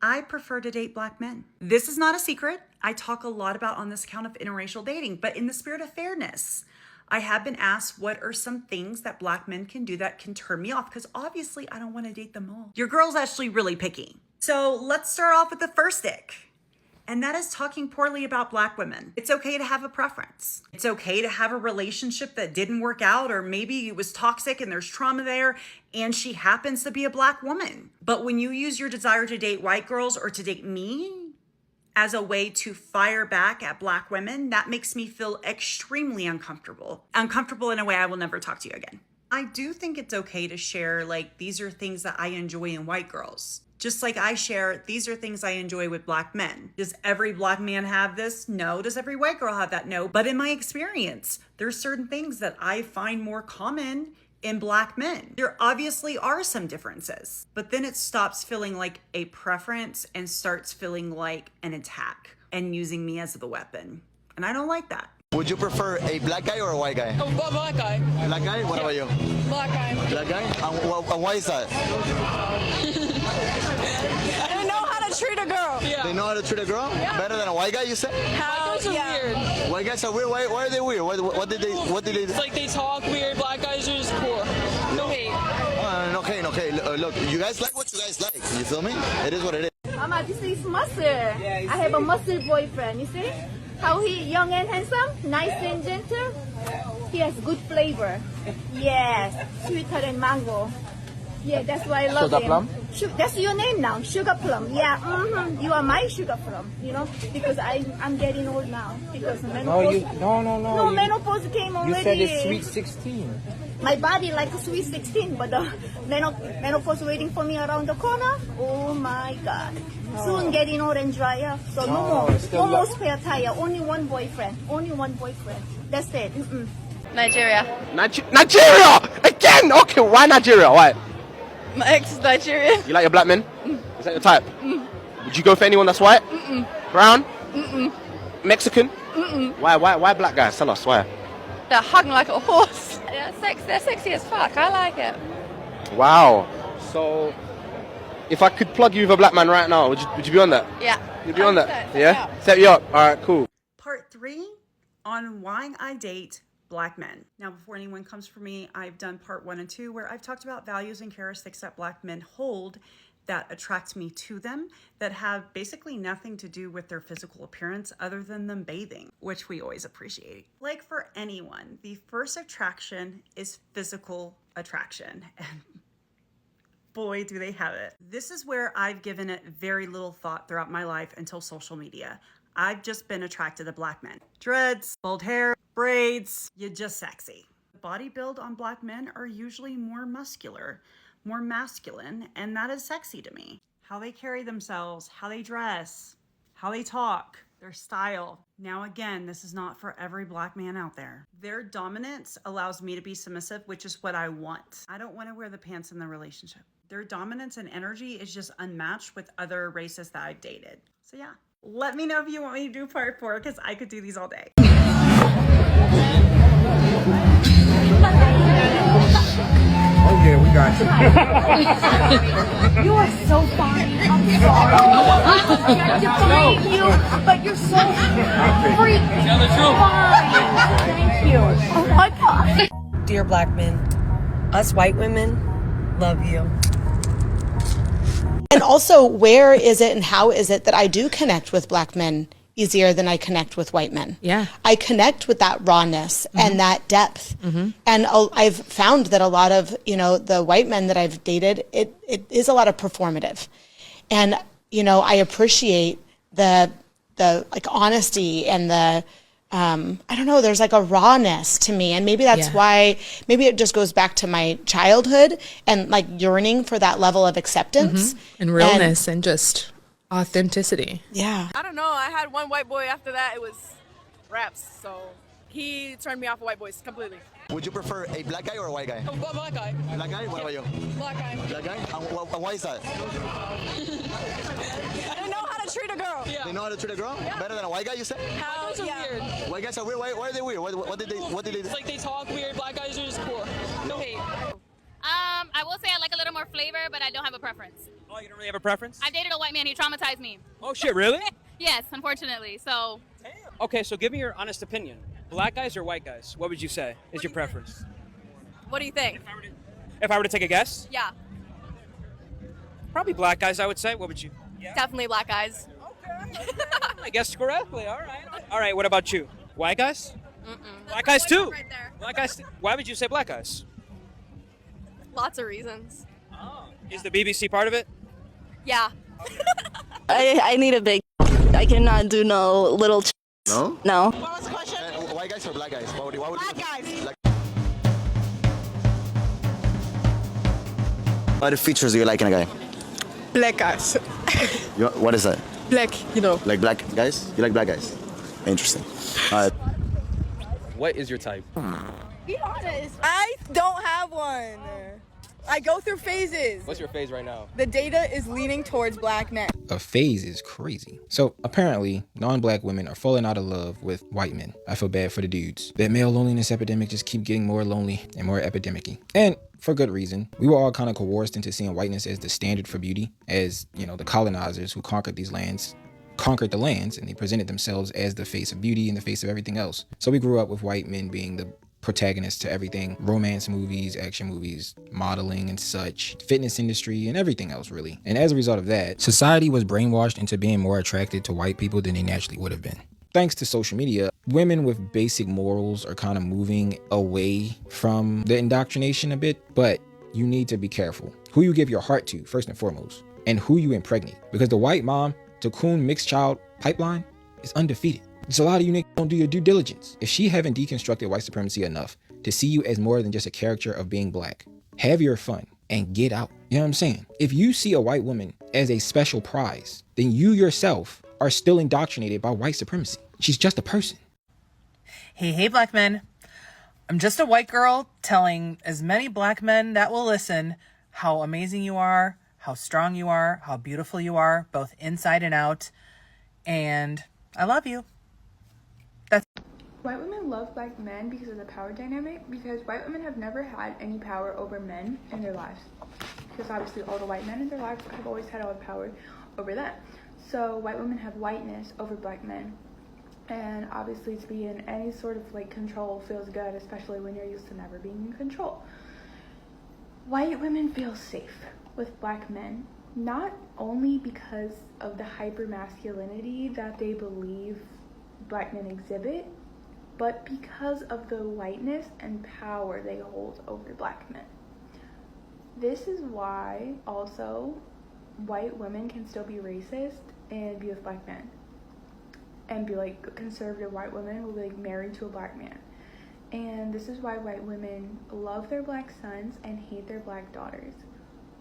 I prefer to date black men. This is not a secret. I talk a lot about on this account of interracial dating, but in the spirit of fairness, I have been asked what are some things that black men can do that can turn me off, because obviously I don't want to date them all. Your girl's actually really picky. So let's start off with the first ick. And that is talking poorly about black women. It's okay to have a preference. It's okay to have a relationship that didn't work out, or maybe it was toxic and there's trauma there and she happens to be a black woman. But when you use your desire to date white girls or to date me as a way to fire back at black women, that makes me feel extremely uncomfortable. Uncomfortable in a way I will never talk to you again. I do think it's okay to share, like, these are things that I enjoy in white girls. Just like I share, these are things I enjoy with black men. Does every black man have this? No. Does every white girl have that? No. But in my experience, there's certain things that I find more common in black men. There obviously are some differences, but then it stops feeling like a preference and starts feeling like an attack and using me as the weapon. And I don't like that. Would you prefer a black guy or a white guy? Oh, black guy. Black guy? What about you? Black guy. Black guy? And why is that? I don't know how to treat a girl. They know how to treat a girl? Yeah. Better than a white guy, you say? White guys are weird. White guys are weird? Why are they weird? What did they do? It's like they talk weird. Black guys are just cool. No hate. Okay. Look, you guys like what you guys like. You feel me? It is what it is. Mama, this is muscle. I have a muscle boyfriend, you see? How he young and handsome, nice and gentle. He has good flavor. Yes, sweeter than mango. Yeah, that's why I love Sugar him. plum? That's your name now, Sugar Plum. Yeah, you are my sugar plum, you know, because I'm getting old now. Because menopause. No, menopause came already. You said it's sweet 16. My body like a sweet 16, but the menopause waiting for me around the corner. Oh my God. Soon getting old and dry up. So no more spare tire. Only one boyfriend. That's it. Nigeria. Nigeria! Again! Okay, why Nigeria? Why? My ex is Nigerian. You like your black men? Is that your type? Would you go for anyone that's white? Brown? Mexican? Why black guys? Tell us, why? They're hung like a horse. Yeah, they're sexy as fuck. I like it. Wow. So, if I could plug you with a black man right now, would you be on that? Yeah. You'd be on that? Set Yeah? Set you up. Alright, cool. Part 3 on why I date black men. Now, before anyone comes for me, I've done part 1 and 2 where I've talked about values and characteristics that black men hold that attract me to them, that have basically nothing to do with their physical appearance other than them bathing, which we always appreciate. Like for anyone, the first attraction is physical attraction. And boy, do they have it. This is where I've given it very little thought throughout my life until social media. I've just been attracted to black men. Dreads, bald hair, braids, you're just sexy. The body build on black men are usually more muscular, more masculine, and that is sexy to me. How they carry themselves, how they dress, how they talk, their style. Now again, this is not for every black man out there. Their dominance allows me to be submissive, which is what I want. I don't want to wear the pants in the relationship. Their dominance and energy is just unmatched with other races that I've dated. So yeah, let me know if you want me to do part 4, because I could do these all day. Oh yeah, we got you. You are so fine. I'm sorry. I define you, but you're so freaking fine. Thank you. Oh my God. Dear black men, us white women love you. And also, where is it and how is it that I do connect with black men easier than I connect with white men? Yeah. I connect with that rawness and that depth. And I've found that a lot of, the white men that I've dated, it is a lot of performative. And, I appreciate the like honesty and the, I don't know, there's like a rawness to me. And maybe that's why, maybe it just goes back to my childhood and like yearning for that level of acceptance. And realness and just authenticity. Yeah. I don't know. I had one white boy. After that, it was raps. So he turned me off of white boys completely. Would you prefer a black guy or a white guy? Oh, black guy. Black guy? What about you? Black guy. Black guy? And why is that? I don't know how to treat a girl. They know how to treat a girl? Better than a white guy, you say? White guys are weird. White guys are weird? Why are they weird? What did they do? It's like they talk weird. Black guys are just cool. No hate. I will say I like a little more more flavor, but I don't have a preference. Oh, you don't really have a preference? I dated a white man. He traumatized me. Oh, shit, really? Yes, unfortunately. So. Okay, so give me your honest opinion. Black guys or white guys? What would you say is your preference? What do you think? If I were to take a guess? Yeah, Probably black guys, I would say. What would you? definitely black guys. I guessed correctly. All right. All right, what about you? White guys? Black guys too? Right there. Black guys. Why would you say black guys? Lots of reasons. Is the BBC part of it? Yeah. I need a big. I cannot do no little. No? No. What was the question? White guys or black guys? Black guys. What are the features do you like in a guy? Black guys. What is that? Black, you know. Like black guys? You like black guys? Interesting. All right. What is your type? Be honest. I don't have one. I go through phases. What's your phase right now? The data is leaning towards black men. A phase is crazy. So apparently, non-black women are falling out of love with white men. I feel bad for the dudes. That male loneliness epidemic just keep getting more lonely and more epidemic-y. And for good reason. We were all kind of coerced into seeing whiteness as the standard for beauty, as, you know, the colonizers who conquered these lands conquered the lands, and they presented themselves as the face of beauty in the face of everything else. So we grew up with white men being the protagonists to everything: romance movies, action movies, modeling and such, fitness industry, and everything else really. And as a result of that, society was brainwashed into being more attracted to white people than they naturally would have been. Thanks to social media, women with basic morals are kind of moving away from the indoctrination a bit, but you need to be careful who you give your heart to first and foremost, and who you impregnate, because the white mom to coon mixed child pipeline is undefeated. There's a lot of you niggas don't do your due diligence. If she haven't deconstructed white supremacy enough to see you as more than just a caricature of being black, have your fun and get out. You know what I'm saying? If you see a white woman as a special prize, then you yourself are still indoctrinated by white supremacy. She's just a person. Hey, black men. I'm just a white girl telling as many black men that will listen how amazing you are, how strong you are, how beautiful you are, both inside and out. And I love you. White women love black men because of the power dynamic, because white women have never had any power over men in their lives. Because obviously all the white men in their lives have always had all the power over them. So white women have whiteness over black men. And obviously to be in any sort of like control feels good, especially when you're used to never being in control. White women feel safe with black men, not only because of the hypermasculinity that they believe black men exhibit, but because of the whiteness and power they hold over black men. This is why also white women can still be racist and be with black men, and be like conservative white women will be like married to a black man. And this is why white women love their black sons and hate their black daughters.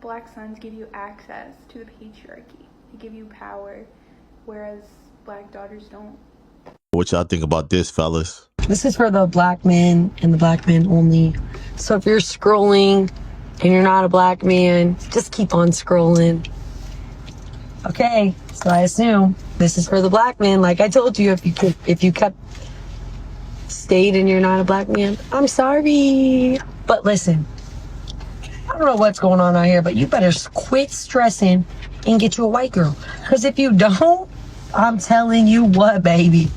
Black sons give you access to the patriarchy. They give you power, whereas black daughters don't. What y'all think about this, fellas? This is for the black men and the black men only. So if you're scrolling and you're not a black man, just keep on scrolling. Okay, so I assume this is for the black men. Like I told you, if you kept stayed and you're not a black man, I'm sorry. But listen, I don't know what's going on out here, but you better quit stressing and get you a white girl. Because if you don't, I'm telling you what, baby.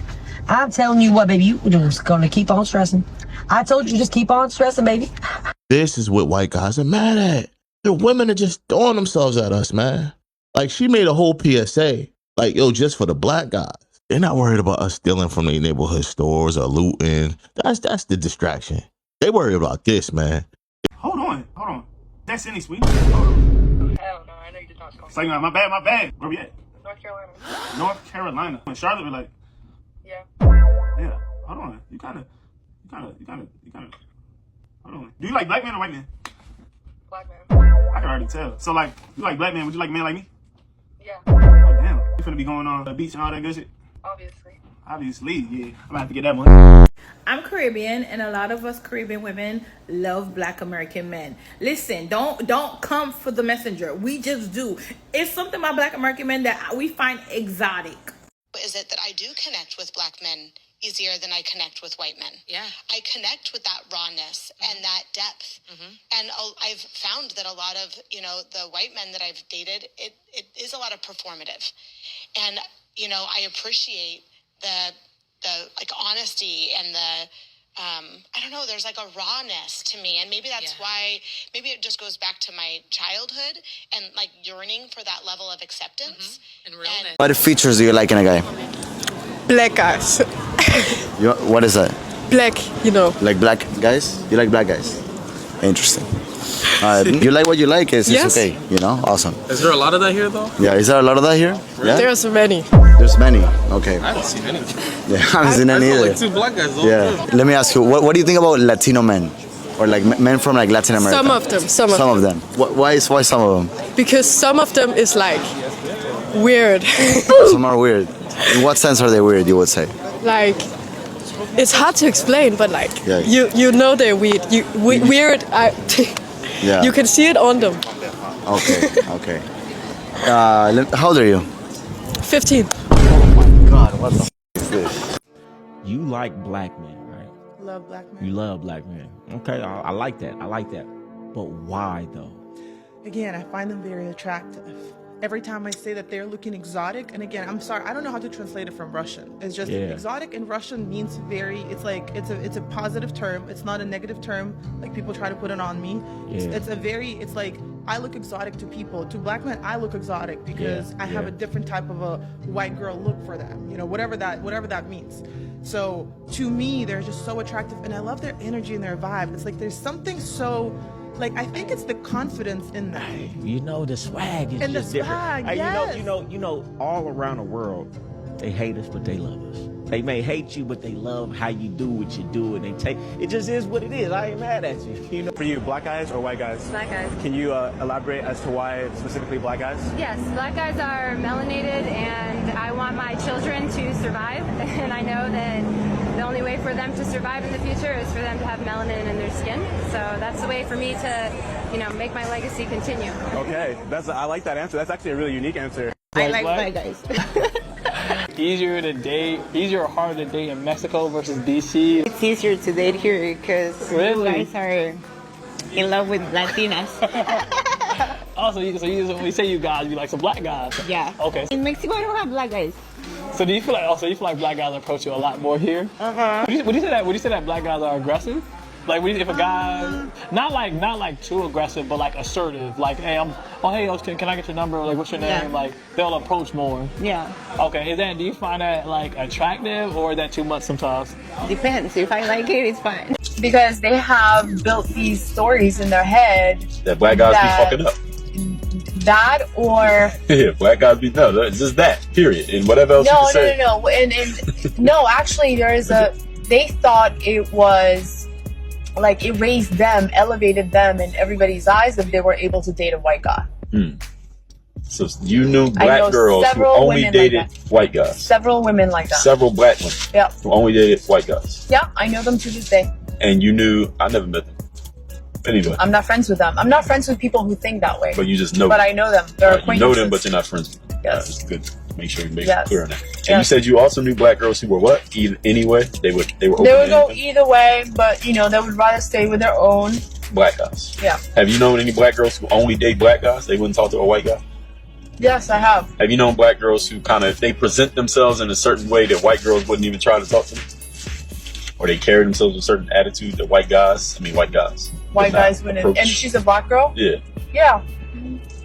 I'm telling you what, baby. You just gonna keep on stressing. I told you, just keep on stressing, baby. This is what white guys are mad at. The women are just throwing themselves at us, man. Like, she made a whole PSA. Like, yo, just for the black guys. They're not worried about us stealing from the neighborhood stores or looting. That's the distraction. They worry about this, man. Hold on. That's any sweet. Hell no, I know you did not call. It's like, my bad. Where we at? North Carolina. When Charlotte be like, yeah. Hold on. You kinda. Hold on. Do you like black men or white men? Black man. I can already tell. So like, you like black men? Would you like men like me? Yeah. Oh damn. You finna be going on the beach and all that good shit? Obviously, yeah. I'm gonna have to get that one. I'm Caribbean, and a lot of us Caribbean women love black American men. Listen, don't come for the messenger. We just do. It's something about black American men that we find exotic. Is it that I do connect with black men, easier than I connect with white men. Yeah. I connect with that rawness and that depth. And I've found that a lot of, the white men that I've dated, it is a lot of performative. And, I appreciate the like honesty and the, I don't know, there's like a rawness to me. And maybe that's why, maybe it just goes back to my childhood and like yearning for that level of acceptance. And realness. What features do you like in a guy? Black guys. What is that? Black, Like black guys? You like black guys? Interesting. You like what you like, it's okay, awesome. Is there a lot of that here, though? Yeah, is there a lot of that here? Yeah? There's many. There's many, okay. I haven't seen any. Yeah, I haven't seen any I saw either. like 2 black guys, though. Yeah, let me ask you, what do you think about Latino men? Or like men from like Latin America? Some of them. Some of them. Why some of them? Because some of them is like weird. Some are weird. In what sense are they weird, you would say? Like, it's hard to explain, but like, Yeah. you know they're weird. Weird, Yeah. you can see it on them. Okay. How old are you? 15. God, what the is this? You like black men, right? Love black men. You love black men. Okay, I like that. But why though? Again, I find them very attractive. Every time I say that they're looking exotic, and again, I'm sorry, I don't know how to translate it from Russian. It's just exotic in Russian means it's a positive term. It's not a negative term like people try to put it on me. It's like I look exotic to people. To black men, I look exotic because I have a different type of a white girl look for them. Whatever that means. So to me, they're just so attractive, and I love their energy and their vibe. It's like there's something so. Like, I think it's the confidence in them. The swag is and just the different. swag, yes. You know, all around the world, they hate us, but they love us. They may hate you, but they love how you do what you do, and it just is what it is. I ain't mad at you. For you, black guys or white guys? Black guys. Can you elaborate as to why specifically black guys? Yes, black guys are melanated, and I want my children to survive. And I know that the only way for them to survive in the future is for them to have melanin in their skin. So that's the way for me to, make my legacy continue. Okay, I like that answer. That's actually a really unique answer. I like black guys. Easier or harder to date in Mexico versus DC? It's easier to date here because you guys are in love with Latinas. So when you say you guys, you like some black guys? Yeah. Okay. In Mexico, I don't have black guys. So do you feel like black guys approach you a lot more here? Would you say that black guys are aggressive? Like if a guy, not like too aggressive, but like assertive. Like, hey, hey, Austin, can I get your number? Like, what's your name? Yeah. Like, they'll approach more. Yeah. Okay, do you find that like attractive, or is that too much sometimes? Depends. If I like it, it's fine. Because they have built these stories in their head. That black guys be fucking up. That or Yeah, black guys be it's just that. Period. And whatever else you can say. No. And no, actually, they thought it was. Like, it raised them, elevated them in everybody's eyes if they were able to date a white guy. So you knew black girls who only dated white guys? Several women like that. Several black women who only dated white guys? Yeah, I know them to this day. And you knew, I never met them. Anyway. I'm not friends with them. I'm not friends with people who think that way. But you just know But them. I know them. They're acquaintances. You know them, but you're not friends with them. Yes. It's good. Make sure you make Yes. it clear on that. And Yes. you said you also knew black girls who were what? Anyway? They were open They would to go anything? either way, but, they would rather stay with their own. Black guys. Yeah. Have you known any black girls who only date black guys? They wouldn't talk to a white guy? Yes, I have. Have you known black girls who they present themselves in a certain way that white girls wouldn't even try to talk to them? Or they carry themselves with a certain attitude that white guys wouldn't. approach? And she's a black girl? Yeah. Yeah.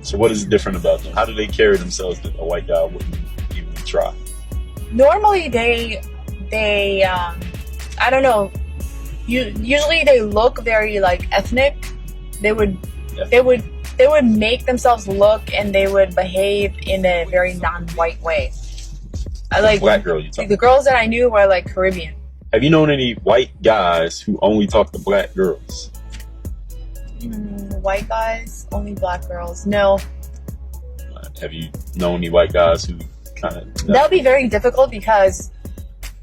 So what is different about them? How do they carry themselves that a white guy wouldn't even try? Normally they I don't know. Usually they look very like ethnic. They would make themselves look and they would behave in a very non-white way. Black girl, you talking? The girls that I knew were like Caribbean. Have you known any white guys who only talk to black girls? White guys, only black girls. No. Have you known any white guys who kind of... That would be very difficult because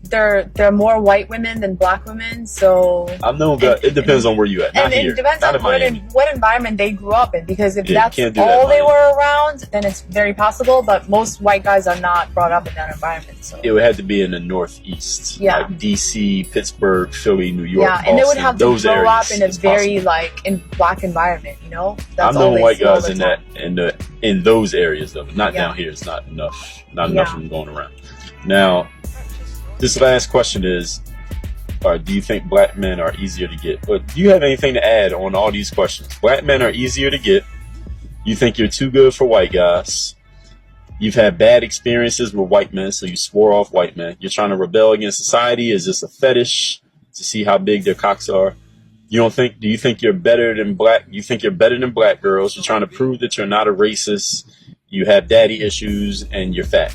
there are more white women than black women, so I've known that it depends on where you at. Not and here. it depends Not on in Miami. what environment they grew up in, because if Yeah, that's you can't do that all in they Miami. were around, then it's very possible, but most white guys are not brought up in that environment. So It would have to be in the Northeast, Yeah. like DC, Pittsburgh, Philly, New York, yeah, and they would Boston, have to those grow areas. up in a it's very possible. like in black environment, you know. I've all known they white see all guys the in time. that in those areas though, not Yeah. down here. It's not enough. Not enough Yeah. of them going around. Now, this last question is: do you think black men are easier to get? But do you have anything to add on all these questions? Black men are easier to get. You think you're too good for white guys. You've had bad experiences with white men, so you swore off white men. You're trying to rebel against society. Is this a fetish to see how big their cocks are? Do you think you're better than black? You think you're better than black girls? You're trying to prove that you're not a racist. You have daddy issues and you're fat.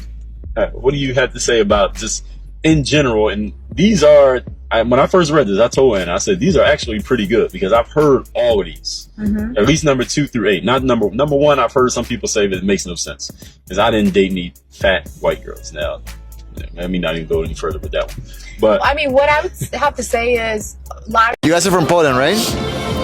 What do you have to say about just in general? And these are, when I first read this, I told Anna, I said, these are actually pretty good because I've heard all of these, at least number 2 through 8. Not number 1. I've heard some people say that it makes no sense because I didn't date any fat white girls. Now, let me not even go any further with that one. But I mean, what I would have to say is, a lot of You guys are from Poland, right?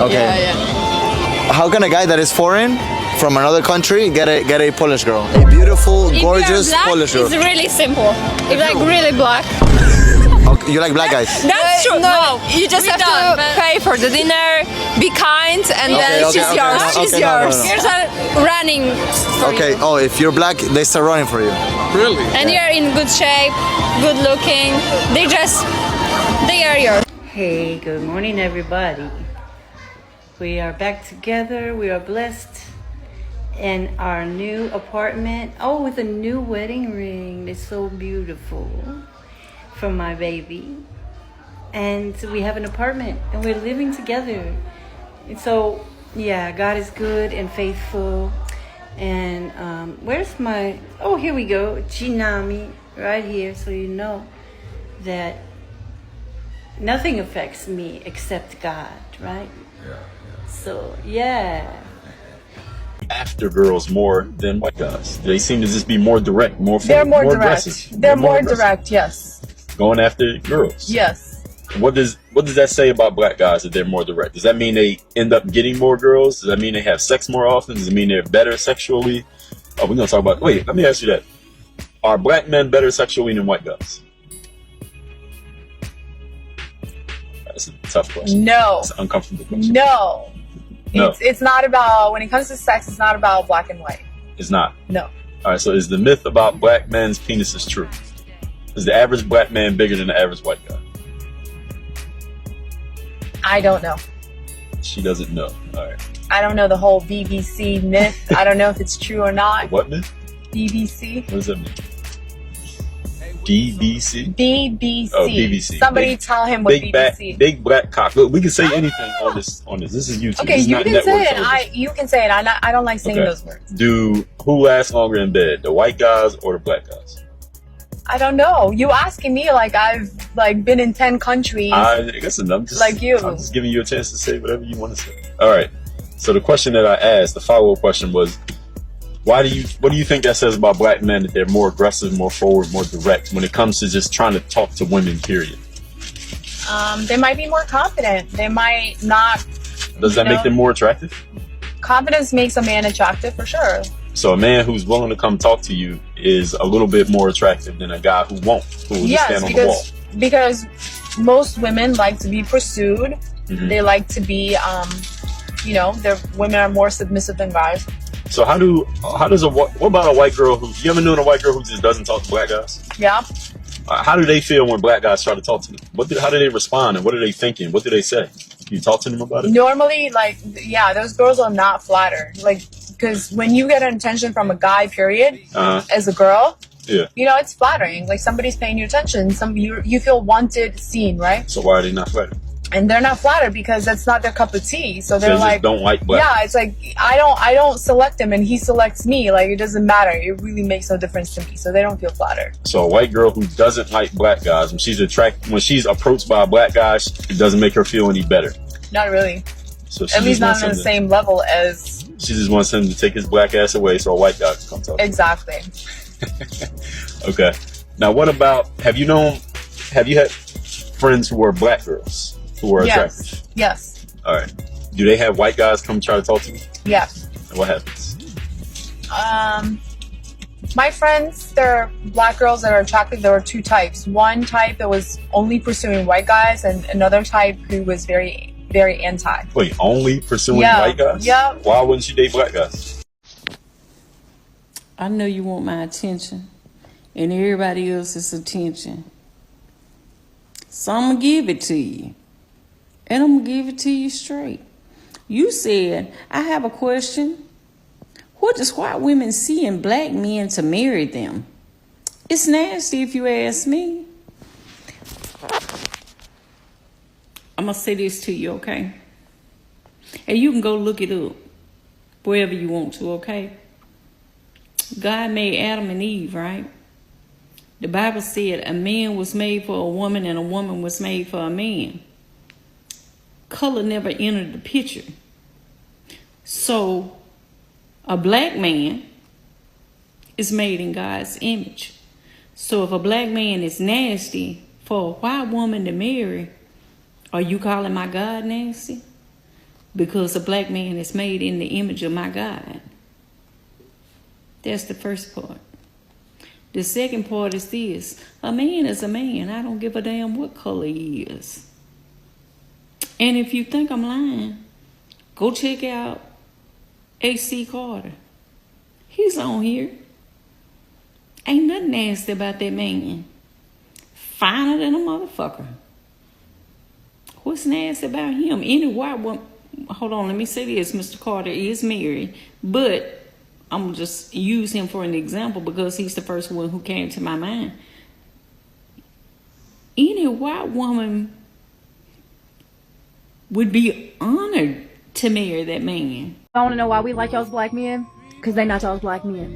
Okay. yeah. How can a guy that is foreign from another country get a Polish girl? A beautiful, gorgeous Polish girl. It's really simple. If like really black. Okay, you like black guys? That's true. No, You just have to pay for the dinner, be kind, and then Okay, she's okay, yours. okay, She's okay, no, no, yours. no. Here's a running for Okay. you. Oh, if you're black, they start running for you. Really? And you're in good shape, good looking. They are yours. Hey, good morning, everybody. We are back together. We are blessed in our new apartment. Oh, with a new wedding ring. It's so beautiful from my baby. And we have an apartment and we're living together. And so, yeah, God is good and faithful. And where's my, oh, here we go. Chinami, right here, so you know that nothing affects me except God, right? So, yeah. after girls more than white guys. They seem to just be more direct, more They're more direct. aggressive. They're more aggressive. direct, yes. Going after girls. Yes. What does that say about black guys that they're more direct? Does that mean they end up getting more girls? Does that mean they have sex more often? Does it mean they're better sexually? Oh, we're gonna talk about. Wait, let me ask you that: are black men better sexually than white guys? That's a tough question. No. It's an uncomfortable question. No. No. It's not about, when it comes to sex, it's not about black and white. It's not. No. All right. So is the myth about black men's penises true? Is the average black man bigger than the average white guy? I don't know. She doesn't know. All right. I don't know the whole BBC myth. I don't know if it's true or not. What myth? BBC. What does that mean? BBC? BBC. Oh, BBC. Somebody tell him what BBC. Big black cock. Look, we can say anything on this. This is YouTube. Okay, This is you not can network say it. television. You can say it. I don't like saying Okay. those words. Who lasts longer in bed, the white guys or the black guys? I don't know. You asking me like I've been in 10 countries. I guess I'm just Like you. I'm just giving you a chance to say whatever you want to say. All right. So the question that I asked, the follow-up question was, what do you think that says about black men that they're more aggressive, more forward, more direct when it comes to just trying to talk to women? Period. They might be more confident. They might not. Does that make them more attractive? Confidence makes a man attractive for sure. So a man who's willing to come talk to you is a little bit more attractive than a guy who won't, who will just stand on the wall. Because most women like to be pursued. Mhm. They like to be, women are more submissive than guys. So what about a white girl who, you ever known a white girl who just doesn't talk to black guys? Yeah. How do they feel when black guys try to talk to them? How do they respond and what are they thinking? What do they say? You talk to them about it? Normally, those girls are not flattered. Because when you get an attention from a guy, period, as a girl, Yeah. it's flattering. Like somebody's paying you attention. You feel wanted, seen, right? So why are they not flattered? And they're not flattered because that's not their cup of tea. So they're They just like, don't like black. yeah, it's like I don't select him and he selects me. Like it doesn't matter. It really makes no difference to me. So they don't feel flattered. So a white girl who doesn't like black guys, when she's approached by a black guy, it doesn't make her feel any better. Not really. So she At least just not wants on the him same level as she just wants him to take his black ass away so a white guy can come talk. exactly. Okay. Now what about, have you known have you had friends who are black girls who are attractive? Yes. All right. Do they have white guys come try to talk to you? Yes. And what happens? My friends, they're black girls that are attractive. There were two types. One type that was only pursuing white guys, and another type who was very, very anti. Wait, only pursuing white guys? Yeah. Why wouldn't you date black guys? I know you want my attention and everybody else's attention. So I'm gonna give it to you. And I'm gonna give it to you straight. You said, I have a question. What does white women see in black men to marry them? It's nasty if you ask me. I'm gonna say this to you, okay? And you can go look it up wherever you want to, okay? God made Adam and Eve, right? The Bible said a man was made for a woman and a woman was made for a man. Color never entered the picture. So a black man is made in God's image. So if a black man is nasty for a white woman to marry, are you calling my God nasty? Because a black man is made in the image of my God. That's the first part. The second part is this. A man is a man. I don't give a damn what color he is. And if you think I'm lying, go check out A.C. Carter. He's on here. Ain't nothing nasty about that man. Finer than a motherfucker. What's nasty about him? Any white woman... Hold on, let me say this. Mr. Carter is married, but I'm going to just use him for an example because he's the first one who came to my mind. Any white woman would be honored to marry that man. I want to know why we like y'all's black men? Because they not y'all's black men.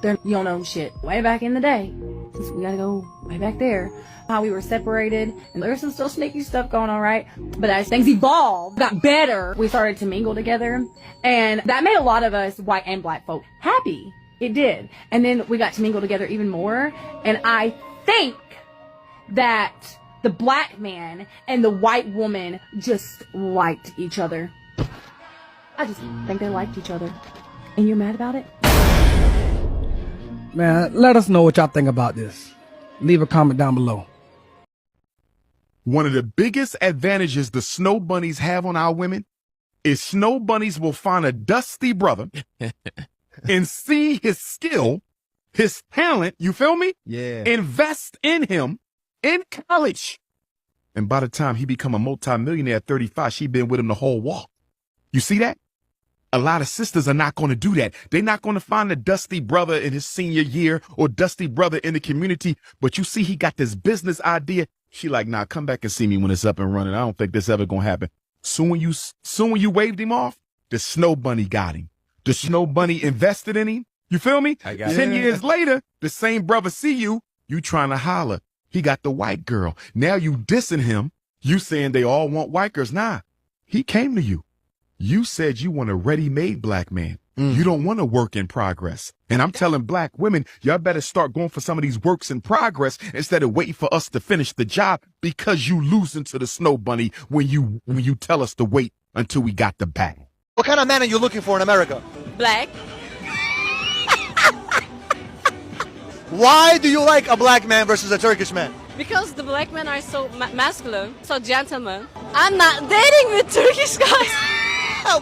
They're, you don't know shit. Way back in the day, since we gotta go way back there, how we were separated, and there's some still sneaky stuff going on, right? But as things evolved, got better, we started to mingle together, and that made a lot of us white and black folk happy. It did. And then we got to mingle together even more, and I think that the black man and the white woman just liked each other. I just think they liked each other. And you're mad about it? Man, let us know what y'all think about this. Leave a comment down below. One of the biggest advantages the snow bunnies have on our women is snow bunnies will find a dusty brother and see his skill, his talent, you feel me? Yeah. Invest in him in college. And by the time he become a multimillionaire at 35, she been with him the whole walk. You see that? A lot of sisters are not going to do that. They're not going to find a dusty brother in his senior year or dusty brother in the community. But you see, he got this business idea. She like, nah, come back and see me when it's up and running. I don't think this ever going to happen. Soon when you waved him off, the snow bunny got him. The snow bunny invested in him. You feel me? 10 years later, the same brother see you trying to holler. He got the white girl. Now you dissing him. You saying they all want white girls. Nah, he came to you. You said you want a ready-made black man. You don't want a work in progress. And I'm telling black women, y'all better start going for some of these works in progress instead of waiting for us to finish the job because you losing to the snow bunny when you tell us to wait until we got the bag. What kind of man are you looking for in America? Black. Why do you like a black man versus a Turkish man? Because the black men are so masculine, so gentleman. I'm not dating with Turkish guys.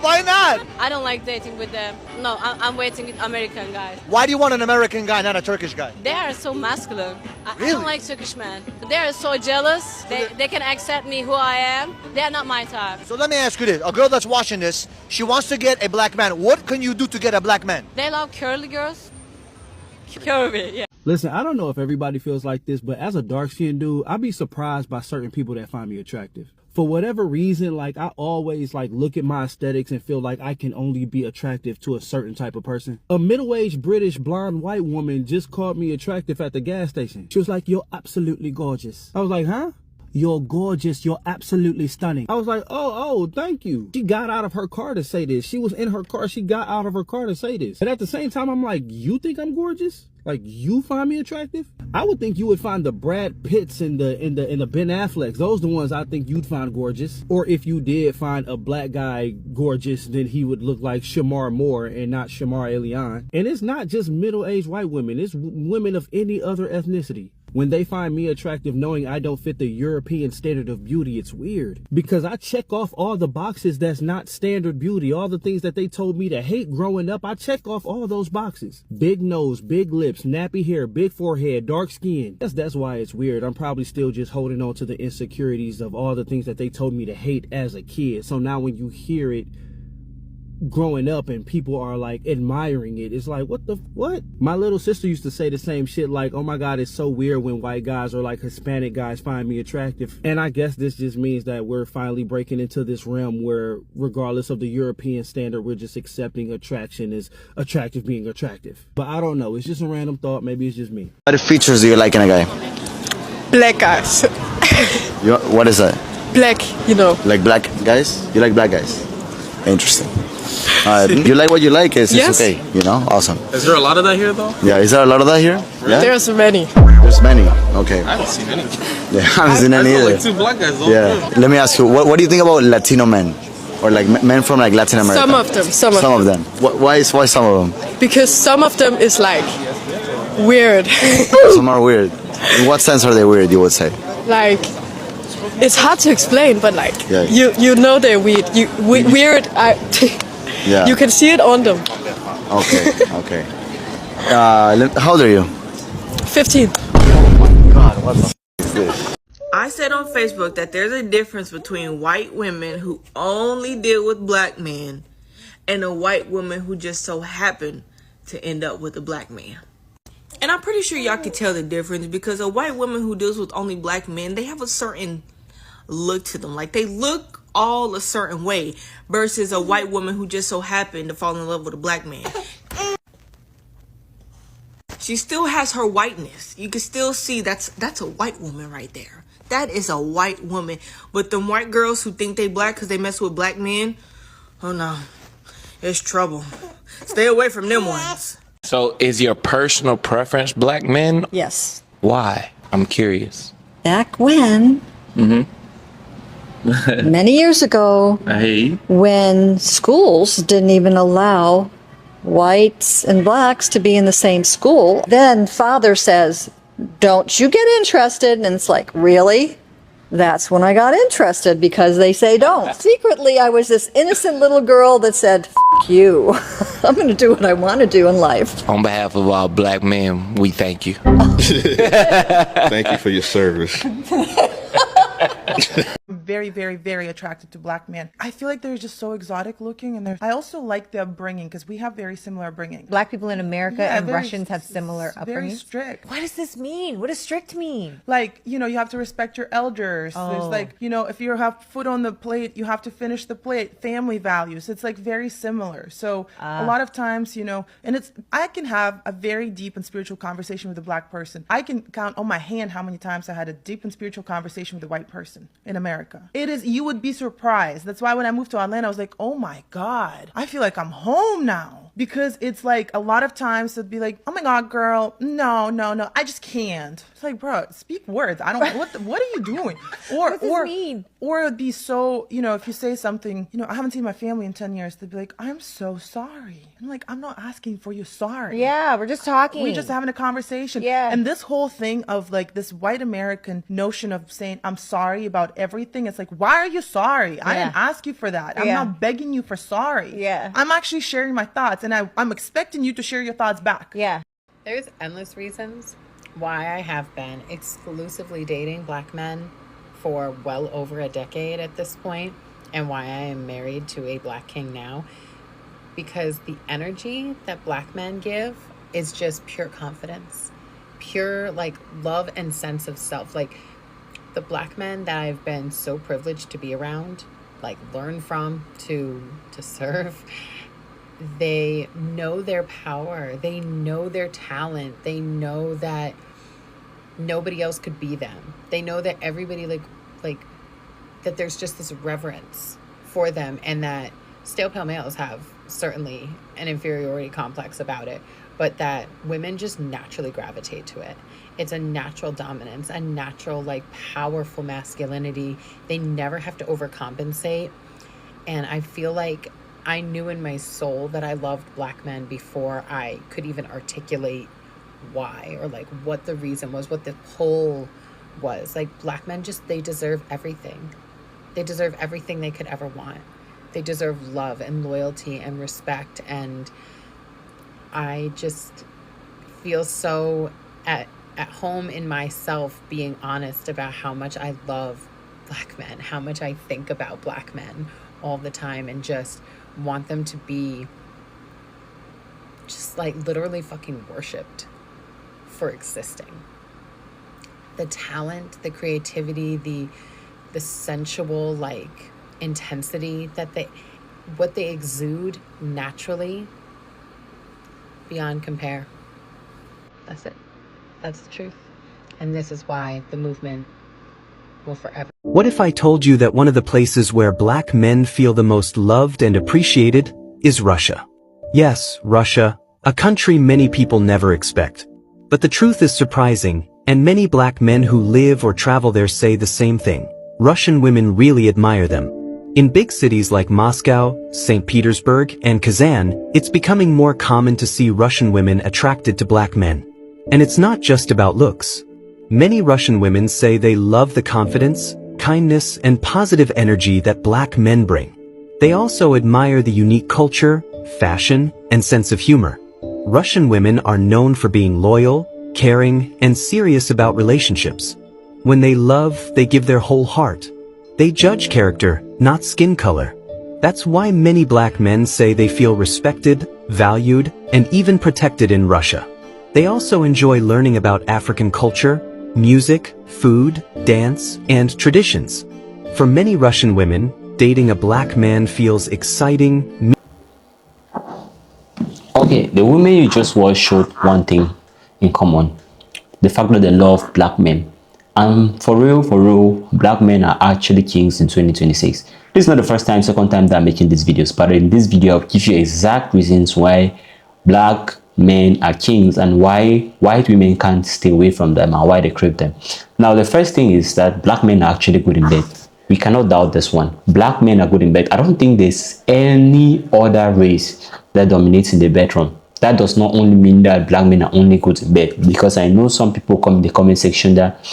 Why not? I don't like dating with them. No, I'm waiting with American guys. Why do you want an American guy, not a Turkish guy? They are so masculine. I Really? don't like Turkish men. They are so jealous. They can accept me who I am. They are not my type. So let me ask you this. A girl that's watching this, she wants to get a black man. What can you do to get a black man? They love curly girls. Curvy, yeah. Listen, I don't know if everybody feels like this, but as a dark-skinned dude, I'd be surprised by certain people that find me attractive. For whatever reason, like, I always, like, look at my aesthetics and feel like I can only be attractive to a certain type of person. A middle-aged British blonde white woman just called me attractive at the gas station. She was like, "You're absolutely gorgeous." I was like, "Huh?" you're gorgeous, you're absolutely stunning. I was like, oh, thank you. She got out of her car to say this. She was in her car. She got out of her car to say this. And at the same time, I'm like, you think I'm gorgeous? Like, you find me attractive? I would think you would find the Brad Pitts and the Ben Afflecks. Those are the ones I think you'd find gorgeous. Or if you did find a black guy gorgeous, then he would look like Shamar Moore and not Shamar Elian. And it's not just middle-aged white women. It's women of any other ethnicity. When they find me attractive knowing I don't fit the European standard of beauty, it's weird. Because I check off all the boxes that's not standard beauty. All the things that they told me to hate growing up, I check off all those boxes. Big nose, big lips, nappy hair, big forehead, dark skin. That's why it's weird. I'm probably still just holding on to the insecurities of all the things that they told me to hate as a kid. So now when you hear it growing up and people are like admiring it, it's like, what? My little sister used to say the same shit, like, oh my God, it's so weird when white guys or like Hispanic guys find me attractive. And I guess this just means that we're finally breaking into this realm where regardless of the European standard, we're just accepting attraction as attractive being attractive. But I don't know, it's just a random thought. Maybe it's just me. What features do you like in a guy? Black guys. What is that? Black, you know. Like black guys? You like black guys? Interesting. You like what you like, it's okay, you know? Awesome. Is there a lot of that here, though? Yeah, is there a lot of that here? Yeah? There's many. There's many, okay. I haven't seen any. Yeah, I haven't seen any either. Like 2 black guys, though. Yeah. Let me ask you, what do you think about Latino men? Or like men from like Latin America? Some of them. Some of them. Why some of them? Because some of them is like weird. Some are weird. In what sense are they weird, you would say? Like, it's hard to explain, but like, yeah. you know they're weird. Weird, yeah. You can see it on them. Okay. How old are you? 15. God, what the is this? I said on Facebook that there's a difference between white women who only deal with black men and a white woman who just so happened to end up with a black man. And I'm pretty sure y'all can tell the difference because a white woman who deals with only black men, they have a certain look to them. Like, they look all a certain way versus a white woman who just so happened to fall in love with a black man. She still has her whiteness. You can still see that's a white woman right there. That is a white woman. But them white girls who think they black because they mess with black men, oh no, it's trouble. Stay away from them ones. So is your personal preference black men? Yes. Why? I'm curious. Back when, many years ago, when schools didn't even allow whites and blacks to be in the same school, then father says, don't you get interested? And it's like, really? That's when I got interested because they say don't. Secretly, I was this innocent little girl that said, F you. I'm going to do what I want to do in life. On behalf of all black men, we thank you. Thank you for your service. Very, very, very attracted to black men. I feel like they're just so exotic looking, and I also like their upbringing because we have very similar upbringing. Black people in America and Russians have similar upbringing. Very strict. What does this mean? What does strict mean? Like, you know, you have to respect your elders. There's like, you know, if you have food on the plate, you have to finish the plate. Family values. It's like very similar. So a lot of times, you know, and I can have a very deep and spiritual conversation with a black person. I can count on my hand how many times I had a deep and spiritual conversation with a white person in America. It is, you would be surprised. That's why when I moved to Atlanta, I was like, oh my God, I feel like I'm home now. Because it's like a lot of times it'd be like, oh my God, girl, no, I just can't. It's like, bro, speak words. I don't, what are you doing? What does this mean? Or it'd be so, you know, if you say something, you know, I haven't seen my family in 10 years, they'd be like, I'm so sorry. I'm like, I'm not asking for you sorry. Yeah, we're just talking. We're just having a conversation. Yeah. And this whole thing of like this white American notion of saying, I'm sorry about everything. It's like, why are you sorry? I didn't ask you for that. I'm not begging you for sorry. Yeah. I'm actually sharing my thoughts and I'm expecting you to share your thoughts back. Yeah. There's endless reasons why I have been exclusively dating black men for well over a decade at this point, and why I am married to a black king now, because the energy that black men give is just pure confidence, pure like love and sense of self. Like the black men that I've been so privileged to be around, like learn from, to serve, they know their power, they know their talent, they know that nobody else could be them, they know that everybody like like, that there's just this reverence for them, and that stale pale males have certainly an inferiority complex about it, but that women just naturally gravitate to it. It's a natural dominance, a natural, like, powerful masculinity. They never have to overcompensate. And I feel like I knew in my soul that I loved black men before I could even articulate why, or like what the reason was, what the pull was. Like, black men just, they deserve everything. They deserve everything they could ever want. They deserve love and loyalty and respect. And I just feel so at home in myself being honest about how much I love black men, how much I think about black men all the time, and just want them to be just like literally fucking worshipped for existing. The talent, the creativity, the sensual, like, intensity that what they exude naturally, beyond compare. That's it. That's the truth. And this is why the movement will forever. What if I told you that one of the places where black men feel the most loved and appreciated is Russia? Yes, Russia, a country many people never expect. But the truth is surprising, and many black men who live or travel there say the same thing. Russian women really admire them. In big cities like Moscow, St. Petersburg, and Kazan, it's becoming more common to see Russian women attracted to black men. And it's not just about looks. Many Russian women say they love the confidence, kindness, and positive energy that black men bring. They also admire the unique culture, fashion, and sense of humor. Russian women are known for being loyal, caring, and serious about relationships. When they love, they give their whole heart. They judge character, not skin color. That's why many black men say they feel respected, valued, and even protected in Russia. They also enjoy learning about African culture, music, food, dance, and traditions. For many Russian women, dating a black man feels exciting. Okay, the women you just watched showed one thing in common. The fact that they love black men. And for real, black men are actually kings in 2026. This is not the first time, second time that I'm making these videos, but in this video, I'll give you exact reasons why black men are kings and why white women can't stay away from them and why they crave them. Now, the first thing is that black men are actually good in bed. We cannot doubt this one. Black men are good in bed. I don't think there's any other race that dominates in the bedroom. That does not only mean that black men are only good in bed, because I know some people come in the comment section that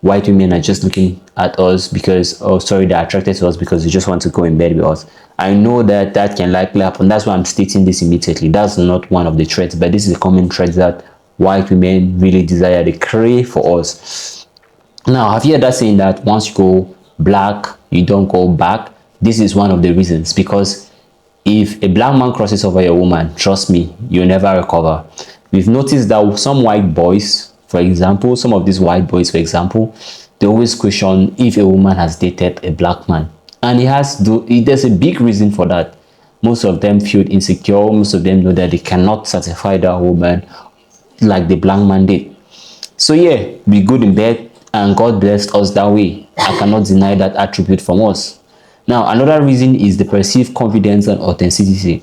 white women are just looking at us because, oh sorry, they're attracted to us because they just want to go in bed with us. I know that that can likely happen. That's why I'm stating this immediately. That's not one of the traits, but this is a common trait that white women really desire. They crave for us. Now, have you heard that saying that once you go black, you don't go back? This is one of the reasons, because if a black man crosses over a woman, trust me, you'll never recover. We've noticed that some white boys, for example, some of these white boys, for example, they always question if a woman has dated a black man. And there's a big reason for that. Most of them feel insecure. Most of them know that they cannot satisfy that woman like the black man did. So yeah, be good in bed, and God blessed us that way. I cannot deny that attribute from us. Now, another reason is the perceived confidence and authenticity.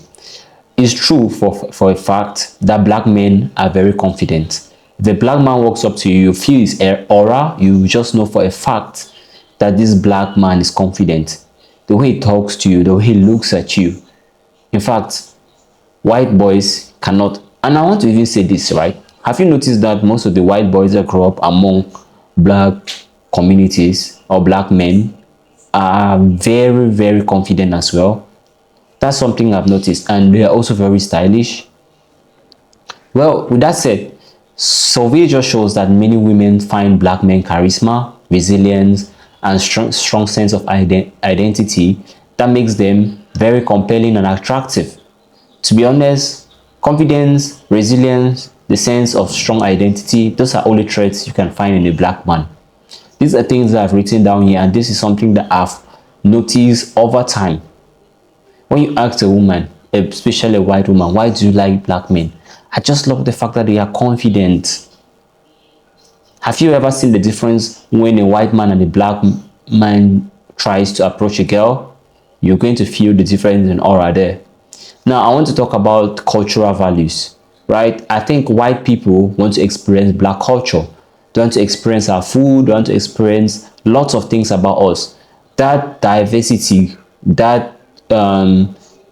It's true for a fact that black men are very confident. If a black man walks up to you, you feel his aura, you just know for a fact that this black man is confident. The way he talks to you, the way he looks at you. In fact, white boys cannot, and I want to even say this, right? Have you noticed that most of the white boys that grow up among black communities or black men are very, very confident as well? That's something I've noticed, and they are also very stylish. Well, with that said, survey just shows that many women find black men charisma, resilience, and strong sense of identity that makes them very compelling and attractive. To be honest, confidence, resilience, the sense of strong identity, those are only traits you can find in a black man. These are things that I've written down here, and this is something that I've noticed over time. When you ask a woman, especially a white woman, why do you like black men? I just love the fact that they are confident. Have you ever seen the difference when a white man and a black man tries to approach a girl? You're going to feel the difference in aura there. Now, I want to talk about cultural values, right? I think white people want to experience black culture. They want to experience our food, they want to experience lots of things about us. That diversity, that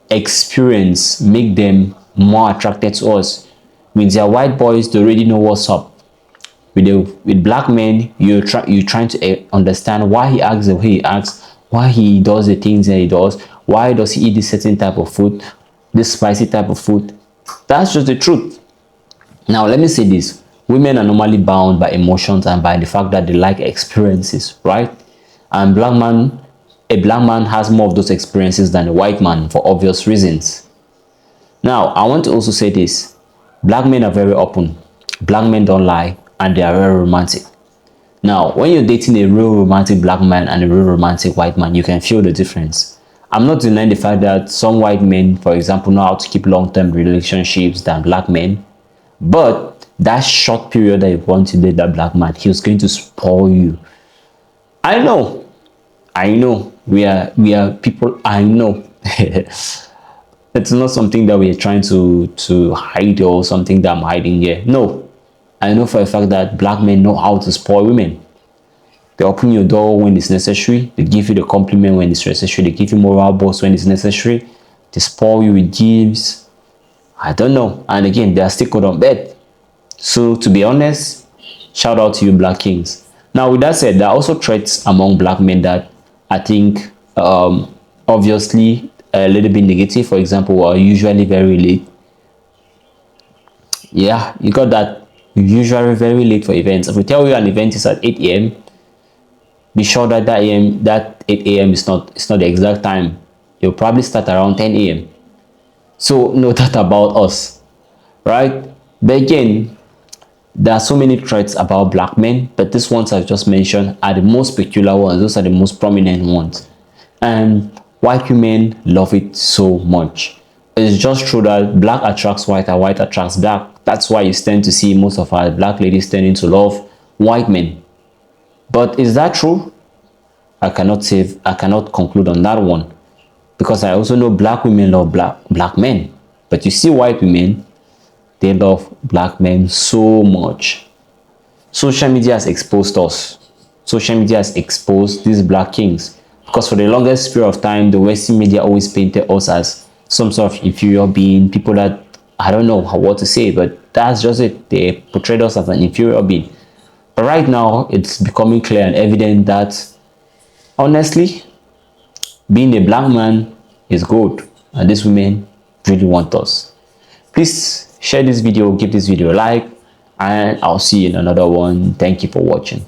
experience make them more attracted to us. With their white boys, they already know what's up. With black men, you're trying to understand why he acts the way he acts, why he does the things that he does, why does he eat this certain type of food, this spicy type of food. That's just the truth. Now, let me say this. Women are normally bound by emotions and by the fact that they like experiences, right? And a black man has more of those experiences than a white man for obvious reasons. Now, I want to also say this. Black men are very open. Black men don't lie, and they are very romantic. Now, when you're dating a real romantic black man and a real romantic white man, you can feel the difference. I'm not denying the fact that some white men, for example, know how to keep long-term relationships than black men. But that short period that you want to date that black man, he was going to spoil you. I know. We are people. I know. It's not something that we are trying to hide or something that I'm hiding here. No. I know for a fact that black men know how to spoil women. They open your door when it's necessary. They give you the compliment when it's necessary. They give you moral boost when it's necessary. They spoil you with gifts. I don't know. And again, they are still caught on bed. So to be honest, shout out to you black kings. Now with that said, there are also traits among black men that I think obviously a little bit negative. For example, are usually very late. Yeah, you got that. Usually very late for events. If we tell you an event is at 8 a.m., be sure that that 8 a.m. is not the exact time. You'll probably start around 10 a.m. So know that about us, right? But again, there are so many traits about black men, but these ones I've just mentioned are the most peculiar ones. Those are the most prominent ones. And white women love it so much. It's just true that black attracts white and white attracts black. That's why you tend to see most of our black ladies tending to love white men. But is that true? I cannot conclude on that one, because I also know black women love black men. But you see white women, they love black men so much. Social media has exposed us. Social media has exposed these black kings, because for the longest period of time, the Western media always painted us as some sort of inferior being, people that I don't know what to say, but that's just it. They portrayed us as an inferior being. But right now, it's becoming clear and evident that, honestly, being a black man is good. And these women really want us. Please share this video, give this video a like, and I'll see you in another one. Thank you for watching.